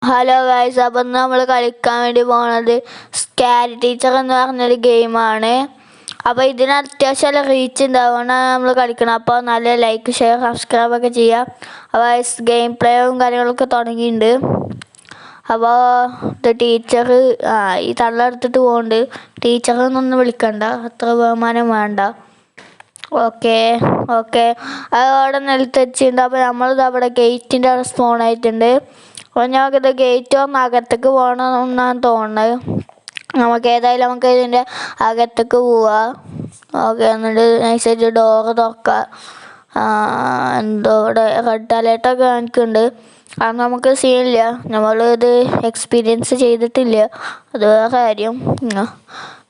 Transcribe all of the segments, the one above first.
Hello guys, അപ്പം നമ്മൾ കളിക്കാൻ വേണ്ടി പോണത് സ്കാരി ടീച്ചർ എന്ന് പറഞ്ഞൊരു ഗെയിമാണ്. അപ്പോൾ ഇതിന് അത്യാവശ്യം റീച്ച് ഉണ്ടാവുകയാണ് നമ്മൾ കളിക്കണം. അപ്പോൾ നല്ല ലൈക്ക്, ഷെയർ, സബ്സ്ക്രൈബ് ഒക്കെ ചെയ്യാം. അപ്പോൾ ഗെയിം പ്ലേയും കാര്യങ്ങളൊക്കെ തുടങ്ങിയിട്ടുണ്ട്. അപ്പോൾ ഇത് ടീച്ചർ ഈ തള്ളെടുത്തിട്ട് പോകുന്നുണ്ട്. ടീച്ചറൊന്നും വിളിക്കണ്ട, അത്ര ബഹുമാനം വേണ്ട. ഓക്കെ അത് അവിടെ നിലത്ത് വെച്ചിട്ടുണ്ട്. അപ്പോൾ നമ്മളിത് അവിടെ ഗേറ്റിൻ്റെ അവിടെ സ്പോൺ ആയിട്ടുണ്ട്. അപ്പോൾ ഞങ്ങൾക്കിത് ഗേറ്റ് വന്ന് അകത്തേക്ക് പോകണം എന്നാണ് തോന്നുന്നത്. നമുക്ക് ഏതായാലും നമുക്ക് ഇതിൻ്റെ അകത്തേക്ക് പോവാം. ഓക്കെ, എന്നിട്ട് നൈസായിട്ട് ഡോറ് തുറക്കാം. എന്തോ ഇവിടെ റെഡ് അലേർട്ടൊക്കെ കാണിക്കുന്നുണ്ട്. കാരണം നമുക്ക് സീനില്ല, നമ്മളിത് എക്സ്പീരിയൻസ് ചെയ്തിട്ടില്ല, അത് വേറെ കാര്യം.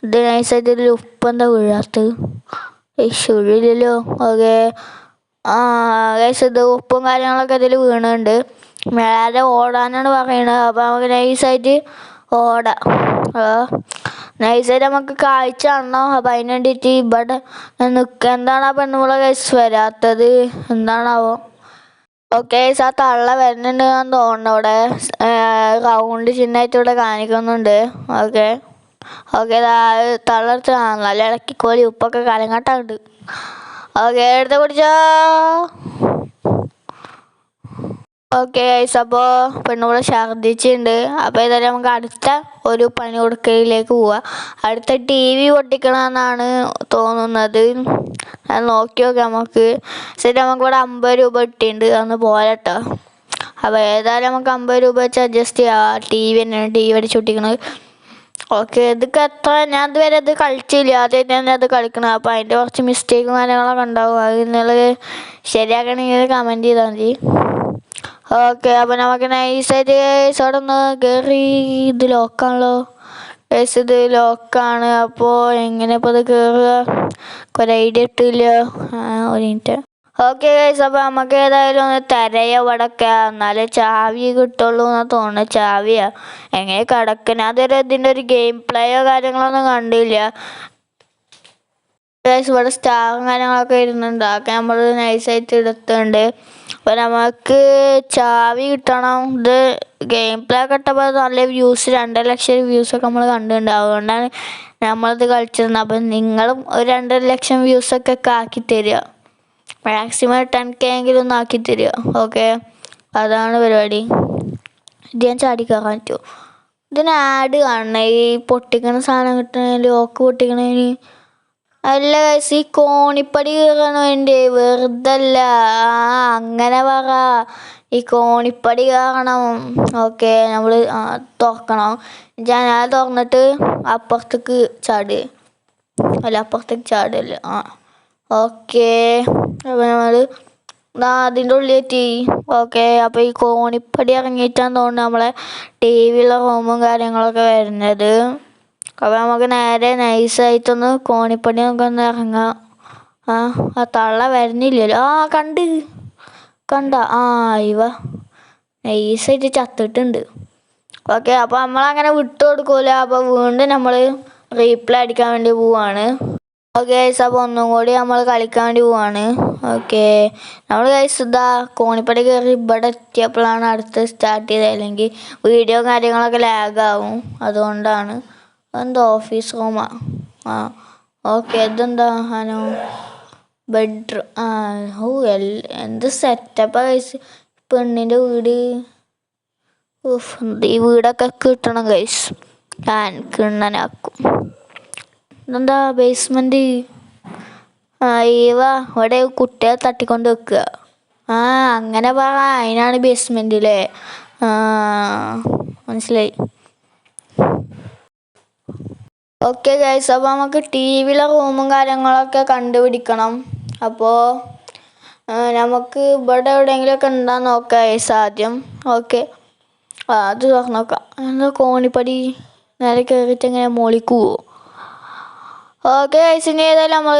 ഇത് നൈസായിട്ട് ഇതിൽ ഉപ്പെന്താ വീഴാത്തത്? വീഴില്ലല്ലോ. ഓക്കെ, ഇത് ഉപ്പും കാര്യങ്ങളൊക്കെ ഇതിൽ വീണുണ്ട്. മേലെ ഓടാനാണ് പറയുന്നത്. അപ്പോൾ നമുക്ക് നൈസായിട്ട് ഓടാം. നൈസായിട്ട് നമുക്ക് കാഴ്ച കാണണം. അപ്പം അതിന് വേണ്ടിയിട്ട് ഇവിടെ നിൽക്കുക. എന്താണ് ആ പെണ്ണുങ്ങളെ കേസ് വരാത്തത്? എന്താണാവോ? ഓക്കെ, ആ തള്ള വരുന്നുണ്ട് എന്ന് തോന്നുന്നു. അവിടെ റൗണ്ട് ചിഹ്നമായിട്ട് ഇവിടെ കാണിക്കുന്നുണ്ട്. ഓക്കെ, തള്ളെടുത്ത് നല്ല ഇളക്കിക്കോലി, ഉപ്പൊക്കെ കലങ്ങാട്ടുണ്ട്. ഓക്കെ, എടുത്ത് കുടിച്ചോ. ഓക്കെ ഗൈസ്, അപ്പോൾ പെണ്ണുകൂടെ ഛർദ്ദിച്ചിട്ടുണ്ട്. അപ്പോൾ ഏതായാലും നമുക്ക് അടുത്ത ഒരു പണി കൊടുക്കലിലേക്ക് പോവാം. അടുത്ത TV പൊട്ടിക്കണമെന്നാണ് തോന്നുന്നത്. അത് നോക്കി നോക്കാം നമുക്ക്. ശരി, നമുക്കിവിടെ 50 രൂപ കിട്ടിയിട്ടുണ്ട്, അന്ന് പോരാട്ടോ. അപ്പോൾ ഏതായാലും നമുക്ക് 50 രൂപ വെച്ച് അഡ്ജസ്റ്റ് ചെയ്യാം. TV തന്നെയാണ്, TV അടിച്ച് പൊട്ടിക്കണത്. ഓക്കെ, ഇതൊക്കെ എത്ര, ഞാൻ ഇതുവരെ ഇത് കളിച്ചില്ല, ആദ്യമായിട്ട് തന്നെ അത് കളിക്കണം. അപ്പോൾ അതിൻ്റെ കുറച്ച് മിസ്റ്റേക്കും കാര്യങ്ങളൊക്കെ ഉണ്ടാവും. അത് നിങ്ങൾ ശരിയാക്കണമെങ്കിൽ കമൻറ്റ് ചെയ്താൽ മതി. ഓക്കെ, അപ്പോൾ നമുക്ക് നൈസായിട്ട് അവിടെ ഒന്ന് കയറി. ഇത് ലോക്കാണല്ലോ ഗൈസ്, ഇത് ലോക്കാണ്. അപ്പോൾ എങ്ങനെ ഇപ്പോൾ ഇത് കയറുക? ഒരു ഐഡിയ കിട്ടില്ല. ഒരു മിനിറ്റ്. ഓക്കെ ഗൈസ്, അപ്പോൾ നമുക്ക് ഏതായാലും ഒന്ന് തിരയ വടക്കുക, എന്നാലേ ചാവി കിട്ടുള്ളൂ എന്നാണ് തോന്നുന്നത്. ചാവിയാ എങ്ങനെ കിടക്കുന്നത്? അതുവരെ ഇതിൻ്റെ ഒരു ഗെയിം പ്ലേയോ കാര്യങ്ങളൊന്നും കണ്ടില്ല ഗൈസ്. ഇവിടെ സ്റ്റാറും കാര്യങ്ങളൊക്കെ ഇരുന്നുണ്ട്. അതൊക്കെ നമ്മൾ നൈസായിട്ട് എടുത്തുണ്ട്. അപ്പോൾ നമുക്ക് ചാവി കിട്ടണം. ഇത് ഗെയിം പ്ലേ ഒക്കെ ഇട്ടപ്പോൾ നല്ല വ്യൂസ്, 2 ലക്ഷം വ്യൂസൊക്കെ നമ്മൾ കണ്ടിട്ടുണ്ട്. അതുകൊണ്ടാണ് നമ്മളിത് കളിച്ചിരുന്നത്. അപ്പം നിങ്ങളും ഒരു 2 ലക്ഷം വ്യൂസൊക്കെ ആക്കി തരിക. മാക്സിമം 10K എങ്കിലും ഒന്ന് ആക്കി തരിക. ഓക്കെ, അതാണ് പരിപാടി. ഇത് ഞാൻ ചാടിക്കയറാൻ പറ്റുമോ? ഇതിന് ആഡ് കാണണം, ഈ പൊട്ടിക്കണ സാധനം കിട്ടണേന്, ലോക്ക് പൊട്ടിക്കണേന്. അല്ല ഗൈസ്, ഈ കോണിപ്പടി കയറാൻ വേണ്ടി, വെറുതെ അല്ല. അങ്ങനെ പറ, ഈ കോണിപ്പടി കയറണം. ഓക്കെ, നമ്മൾ തുറക്കണം. ജനാല തുറന്നിട്ട് അപ്പുറത്തേക്ക് ചാടുക. അപ്പുറത്തേക്ക് ചാടുകയല്ല. ഓക്കെ, അപ്പോൾ നമ്മൾ അതിൻ്റെ ഉള്ളിലെത്തി. ഓക്കെ, അപ്പോൾ ഈ കോണിപ്പടി ഇറങ്ങിയിട്ടാന്ന് തോന്നുന്നു നമ്മളെ TVയുള്ള റൂമും കാര്യങ്ങളൊക്കെ വരുന്നത്. അപ്പോൾ നമുക്ക് നേരെ നൈസായിട്ടൊന്ന് കോണിപ്പടി നമുക്കൊന്ന് ഇറങ്ങാം. ആ തള്ള വരുന്നില്ലല്ലോ. കണ്ട ഇവ നൈസായിട്ട് ചത്തിട്ടുണ്ട്. ഓക്കെ, അപ്പോൾ നമ്മളങ്ങനെ വിട്ടു കൊടുക്കൂല. അപ്പോൾ വീണ്ടും നമ്മൾ റീപ്ലേ അടിക്കാൻ വേണ്ടി പോവാണ്. ഓക്കെ ഗൈസ്, അപ്പോൾ ഒന്നും കൂടി നമ്മൾ കളിക്കാൻ വേണ്ടി പോവാണ്. ഓക്കെ, നമ്മൾ ഗൈസ് ഇതാ കോണിപ്പടി കയറി ഇവിടെ എത്തിയപ്പോഴാണ് അടുത്ത് സ്റ്റാർട്ട് ചെയ്തത്. അല്ലെങ്കിൽ വീഡിയോ കാര്യങ്ങളൊക്കെ ലാഗാവും, അതുകൊണ്ടാണ്. എന്താ ഓഫീസ് റൂമാ? ഓക്കെ, ഇതെന്താ ബെഡ്റൂം. എന്ത് സെറ്റപ്പാ ഗൈസ്, പെണ്ണിൻ്റെ വീട്. ഈ വീടൊക്കെ കിട്ടണം ഗൈസ്, ഞാൻ കിണ്ണനാക്കും. ഇതെന്താ ബേസ്മെൻറ്റ്? ഇവിടെ കുട്ടികളെ തട്ടിക്കൊണ്ട് വെക്കുക. അങ്ങനെ പറ, അതിനാണ് ബേസ്മെൻറ്റ് അല്ലേ? മനസ്സിലായി. ഓക്കെ ഗൈസ്, അപ്പോൾ നമുക്ക് TVയിലെ റൂമും കാര്യങ്ങളൊക്കെ കണ്ടുപിടിക്കണം. അപ്പോൾ നമുക്ക് ഇവിടെ എവിടെയെങ്കിലുമൊക്കെ ഉണ്ടാന്ന് നോക്കാം ഗൈസ് ആദ്യം. ഓക്കെ, അത് തുറന്ന് നോക്കാം. എന്താ കോണിപ്പടി നേരെ കയറിയിട്ട് എങ്ങനെ മോളിക്ക് പോവോ? ഓക്കെ ഗൈസ്, ഇനി ഏതായാലും നമ്മൾ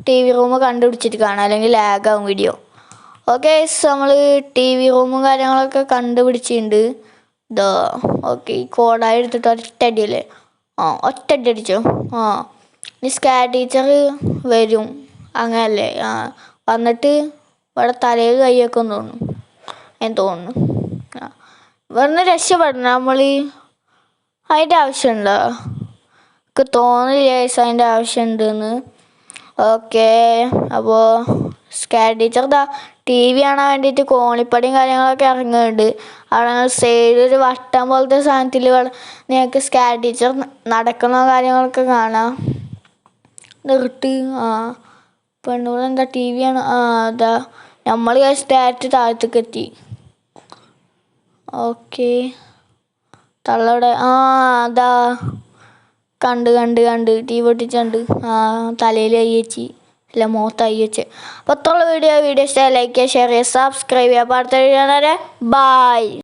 TV റൂം കണ്ടുപിടിച്ചിട്ട് കാണാം, അല്ലെങ്കിൽ ലാഗാവും വീഡിയോ. ഓക്കെ ഗൈസ്, നമ്മൾ TV റൂമും കാര്യങ്ങളൊക്കെ കണ്ടുപിടിച്ചിട്ടുണ്ട്. ഇതോ ഓക്കെ, ഈ കോടായി എടുത്തിട്ട് ഒറ്റയടിയല്ലേ? ഒറ്റയടി അടിച്ചോ. ഇനി സ്കാരി ടീച്ചർ വരും, അങ്ങനല്ലേ? വന്നിട്ട് ഇവിടെ തലയിൽ കൈ വെക്കുമെന്ന് തോന്നുന്നു. വെറുതെ രക്ഷപ്പെടണം നമ്മൾ. അതിൻ്റെ ആവശ്യമുണ്ടോ? എനിക്ക് തോന്നില്ല അതിൻ്റെ ആവശ്യമുണ്ടെന്ന്. ഓക്കെ, അപ്പോൾ സ്കാർ ടീച്ചർ ടി വി കാണാൻ വേണ്ടിയിട്ട് കോണിപ്പടിയും കാര്യങ്ങളൊക്കെ ഇറങ്ങുന്നുണ്ട്. അവിടെ സൈഡിൽ ഒരു വട്ടം പോലത്തെ സാധനത്തിൽ നിങ്ങൾക്ക് സ്കാർ ടീച്ചർ നടക്കുന്ന കാര്യങ്ങളൊക്കെ കാണാം. നിർത്തി. പെണ്ണുകളെന്താ ടി വി ആണ്? അതാ നമ്മൾ ഡയറക്റ്റ് താഴത്തേക്ക് എത്തി. ഓക്കെ, തള്ളവിടെ അതാ കണ്ട് ടീ പൊട്ടിച്ചുണ്ട്. തലയിൽ അയ്യച്ചി അല്ല മുഖത്ത് അയ്യച്ച്. അപ്പോൾ അത്രയുള്ള വീഡിയോ ഇഷ്ടമായി ലൈക്ക് ചെയ്യുക, ഷെയർ ചെയ്യുക, സബ്സ്ക്രൈബ് ചെയ്യുക. അപ്പോൾ അടുത്ത വീഡിയോ ബൈ.